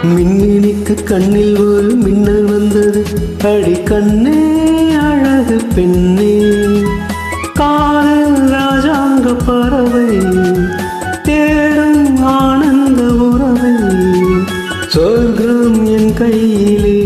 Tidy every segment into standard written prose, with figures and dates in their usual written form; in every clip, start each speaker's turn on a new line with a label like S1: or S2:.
S1: மின்மினிக்கு கண்ணில் ஒரு மின்னல் வந்தது. அடி கண்ணே அழகு பெண்ணே, காதல் ராஜாங்க பறவை தேடும் ஆனந்த உறவை, சொர்க்கம் என் கையிலே.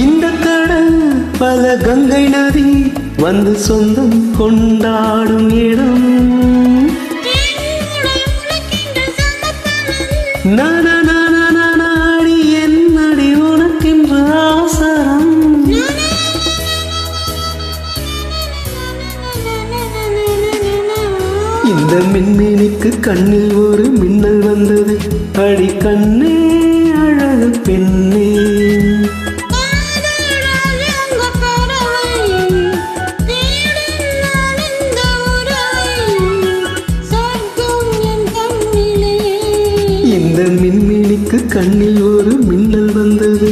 S1: இந்த கடல் பல கங்கை நதி வந்து சொந்தம் கொண்டாடும் இடம். நாடி என்னடி உனக்கென்று ஆசரம். இந்த மின்மினிக்கு கண்ணில் ஒரு மின்னல் வந்தது. அடி கண்ணே அழகு பெண்ணே, இந்த மின்மினிக்கு கண்ணில் ஒரு மின்னல் வந்தது.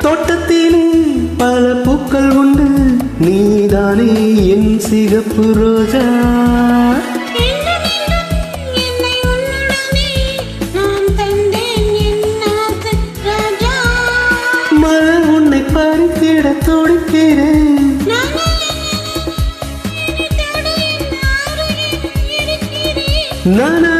S1: தோட்டத்திலே பல பூக்கள் உண்டு, நீதானே என் சிகப்பு ரோஜா. மலர் உன்னை பறித்திட துடிக்கிறேன். நானா